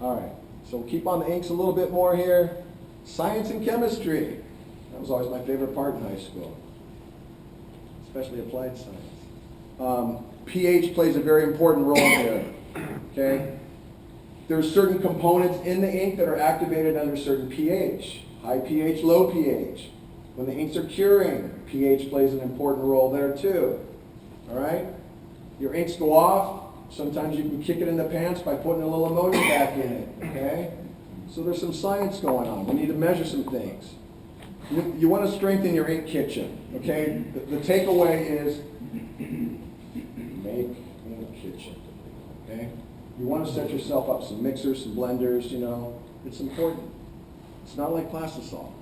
All right, so we'll keep on the inks a little bit more here. Science and chemistry. That was always my favorite part in high school, especially applied science. pH plays a very important role here, okay? There's certain components in the ink that are activated under certain pH. High pH, low pH. When the inks are curing, pH plays an important role there too. All right? Your inks go off. Sometimes you can kick it in the pants by putting a little ammonia back in it. Okay? So there's some science going on. We need to measure some things. You want to strengthen your ink kitchen. Okay? The takeaway is make a kitchen. Okay? You want to set yourself up some mixers, some blenders, you know. It's important. It's not like plastisol.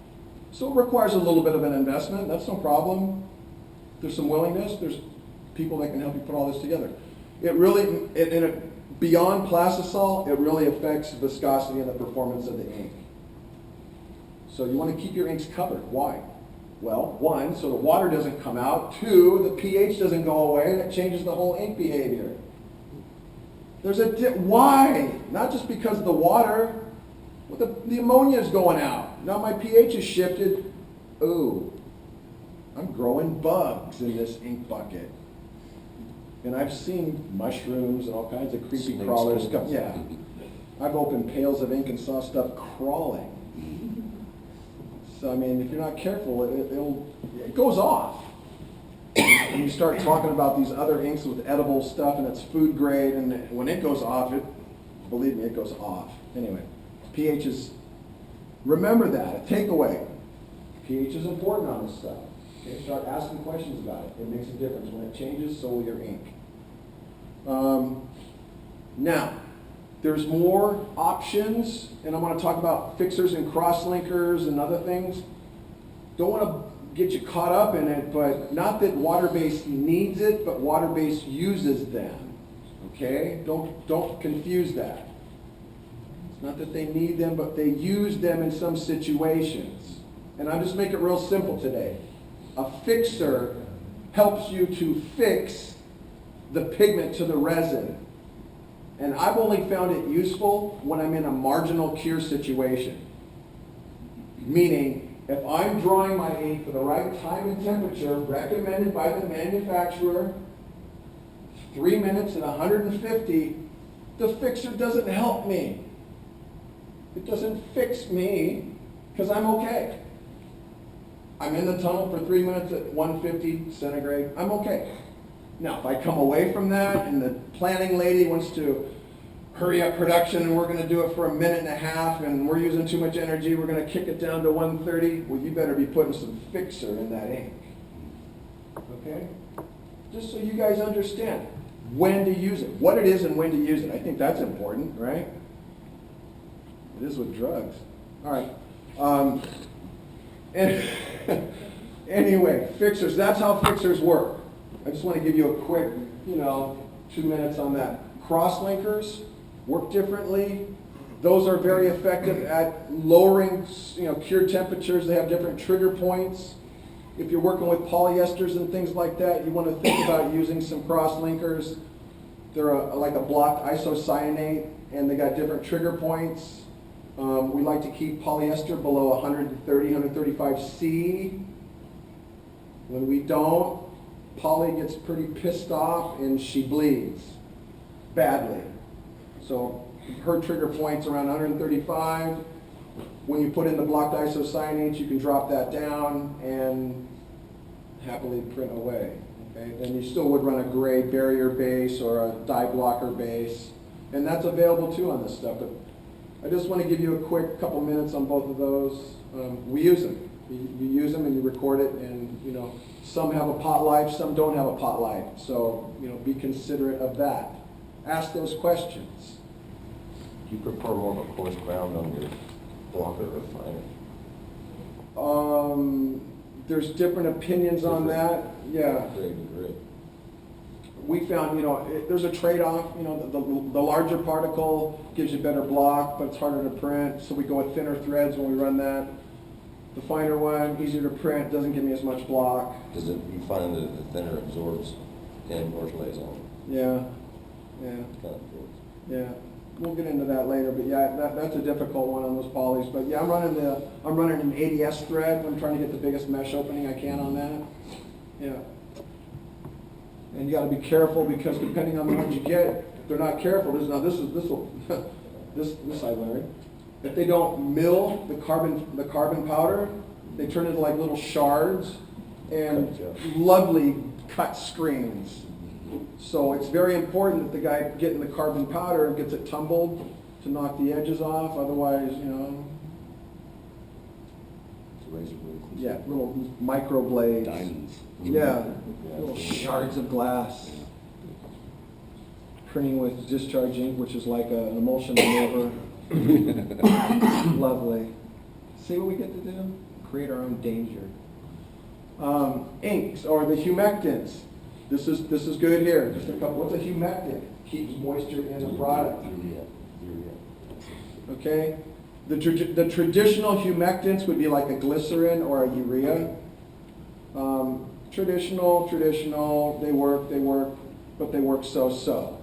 So it requires a little bit of an investment. That's no problem. There's some willingness. There's people that can help you put all this together. It really, beyond plastisol, it really affects the viscosity and the performance of the ink. So you want to keep your inks covered. Why? Well, one, so the water doesn't come out. Two, the pH doesn't go away, and it changes the whole ink behavior. There's a why? Not just because of the water. Well, the ammonia is going out. Now my pH has shifted. Ooh, I'm growing bugs in this ink bucket. And I've seen mushrooms and all kinds of creepy crawlers come. Yeah. I've opened pails of ink and saw stuff crawling. So, I mean, if you're not careful, it goes off. And you start talking about these other inks with edible stuff and it's food grade, and when it goes off, believe me, it goes off. Anyway, pH is, remember that, a takeaway. pH is important on this stuff. Okay, start asking questions about it. It makes a difference. When it changes, so will your ink. Now, there's more options, and I want to talk about fixers and cross-linkers and other things. Don't want to get you caught up in it, but not that Waterbased needs it, but Waterbased uses them. Okay? Don't confuse that. It's not that they need them, but they use them in some situations. And I'll just make it real simple today. A fixer helps you to fix the pigment to the resin. And I've only found it useful when I'm in a marginal cure situation. Meaning, if I'm drawing my ink for the right time and temperature recommended by the manufacturer, 3 minutes at 150, the fixer doesn't help me. It doesn't fix me because I'm okay. I'm in the tunnel for 3 minutes at 150 centigrade. I'm okay. Now, if I come away from that and the planning lady wants to hurry up production and we're going to do it for a minute and a half and we're using too much energy, we're going to kick it down to 130, well, you better be putting some fixer in that ink. Okay? Just so you guys understand when to use it, what it is and when to use it. I think that's important, right? It is with drugs. All right. Anyway, fixers, that's how fixers work. I just want to give you a quick, 2 minutes on that. Cross-linkers work differently. Those are very effective at lowering, cure temperatures. They have different trigger points. If you're working with polyesters and things like that, you want to think about using some cross-linkers. They're like a blocked isocyanate, and they got different trigger points. We like to keep polyester below 130, 135 C. When we don't, Polly gets pretty pissed off and she bleeds badly. So her trigger point's around 135. When you put in the blocked isocyanates, you can drop that down and happily print away. Okay? And you still would run a gray barrier base or a dye blocker base. And that's available too on this stuff. But I just want to give you a quick couple minutes on both of those. We use them. You use them and you record it, and some have a pot life, some don't have a pot life. So be considerate of that. Ask those questions. Do you prefer more of a coarse ground on your blocker or finer? There's different opinions on that. Yeah. Great. We found, there's a trade-off. The larger particle gives you better block, but it's harder to print. So we go with thinner threads when we run that. The finer one, easier to print, doesn't give me as much block. Does it, you find that the thinner absorbs and more lays on? Yeah. Kind of absorbs. Yeah. we'll get into that later, but yeah, that's a difficult one on those polys. But yeah, I'm running an ADS thread. I'm trying to get the biggest mesh opening I can on that. Yeah. And you got to be careful because depending on the ones you get, if they're not careful, this I learned. If they don't mill the carbon powder, they turn into like little shards and lovely cut screens. So it's very important that the guy getting the carbon powder gets it tumbled to knock the edges off. Otherwise, you know, It's a razor blade. yeah, little micro blades. Diamonds. Yeah, little shards of glass. Printing with discharge ink, which is like an emulsion remover. Lovely. See what we get to do? Create our own danger. Inks, or the humectants. This is good here. Just a couple. What's a humectant? Keeps moisture in the product. Okay? The traditional humectants would be like a glycerin or a urea. Traditional, they work, but they work so-so.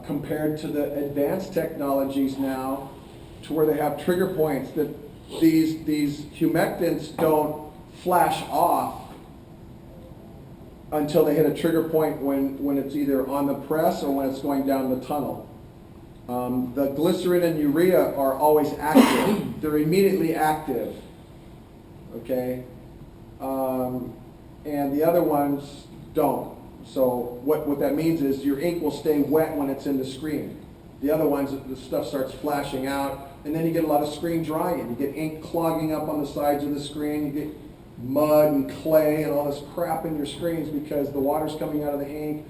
Compared to the advanced technologies now, to where they have trigger points that these humectants don't flash off until they hit a trigger point when it's either on the press or when it's going down the tunnel. The glycerin and urea are always active. They're immediately active. Okay? And the other ones don't. So what that means is your ink will stay wet when it's in the screen. The other ones, the stuff starts flashing out, and then you get a lot of screen drying. You get ink clogging up on the sides of the screen. You get mud and clay and all this crap in your screens because the water's coming out of the ink.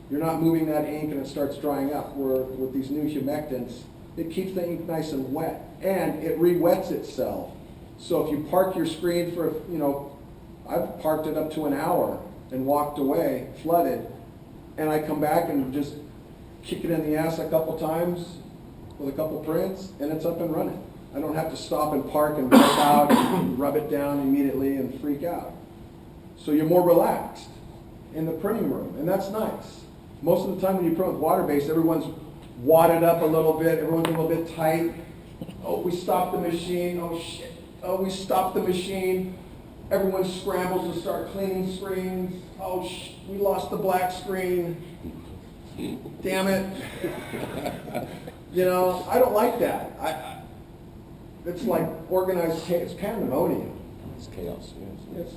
You're not moving that ink and it starts drying up. Where with these new humectants, it keeps the ink nice and wet, and it re-wets itself. So if you park your screen for, you know, I've parked it up to an hour and walked away, flooded, and I come back and just kick it in the ass a couple times with a couple prints, and it's up and running. I don't have to stop and park and wipe out and rub it down immediately and freak out. So you're more relaxed in the printing room, and that's nice. Most of the time when you print with Waterbased, everyone's wadded up a little bit, everyone's a little bit tight. Oh, we stopped the machine. Oh, shit. Oh, we stopped the machine. Everyone scrambles to start cleaning screens. Oh, we lost the black screen. Damn it. You know, I don't like that. It's like organized chaos. It's pandemonium. It's chaos, yes.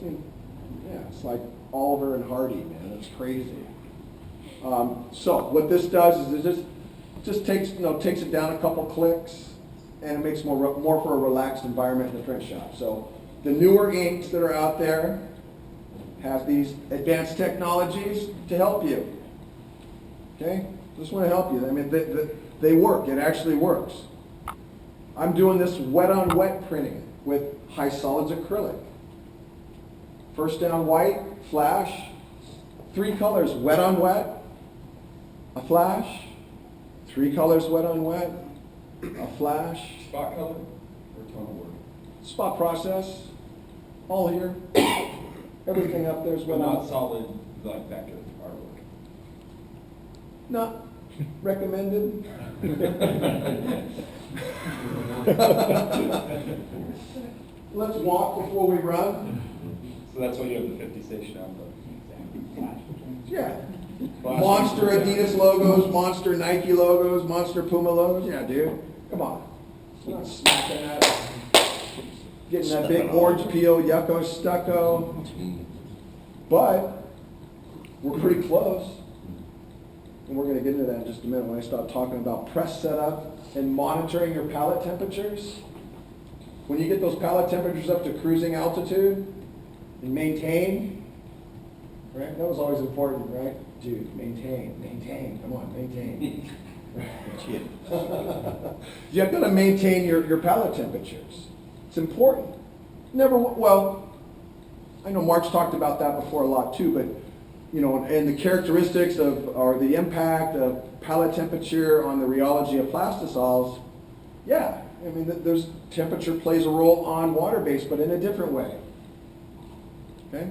It's like Oliver and Hardy, man. It's crazy. So what this does is it just takes it down a couple clicks, and it makes more for a relaxed environment in the print shop. So the newer inks that are out there have these advanced technologies to help you. Okay? Just want to help you. I mean, they work. It actually works. I'm doing this wet-on-wet printing with high solids acrylic. First down white, flash. 3 colors, wet-on-wet, a flash. 3 colors, wet-on-wet, a flash. Spot color or tonal work? Spot process, all here. Everything up there is But wet not on. solid, like vector artwork. Not recommended. Let's walk before we run. So that's why you have the 50 station on the Yeah. Monster Adidas logos, Monster Nike logos, Monster Puma logos. Yeah, dude. Come on. We're not smacking that. Getting that big orange peel, yucco stucco. But we're pretty close. And we're going to get into that in just a minute when I start talking about press setup and monitoring your pallet temperatures. When you get those pallet temperatures up to cruising altitude and maintain, right? That was always important, right? Dude, maintain, come on, maintain. You have got to maintain your pallet temperatures. It's important. Well, I know Mark's talked about that before a lot too, but you know, and the characteristics of, or the impact of pallet temperature on the rheology of plastisols, yeah, I mean, there's temperature plays a role on water-based, but in a different way. Okay?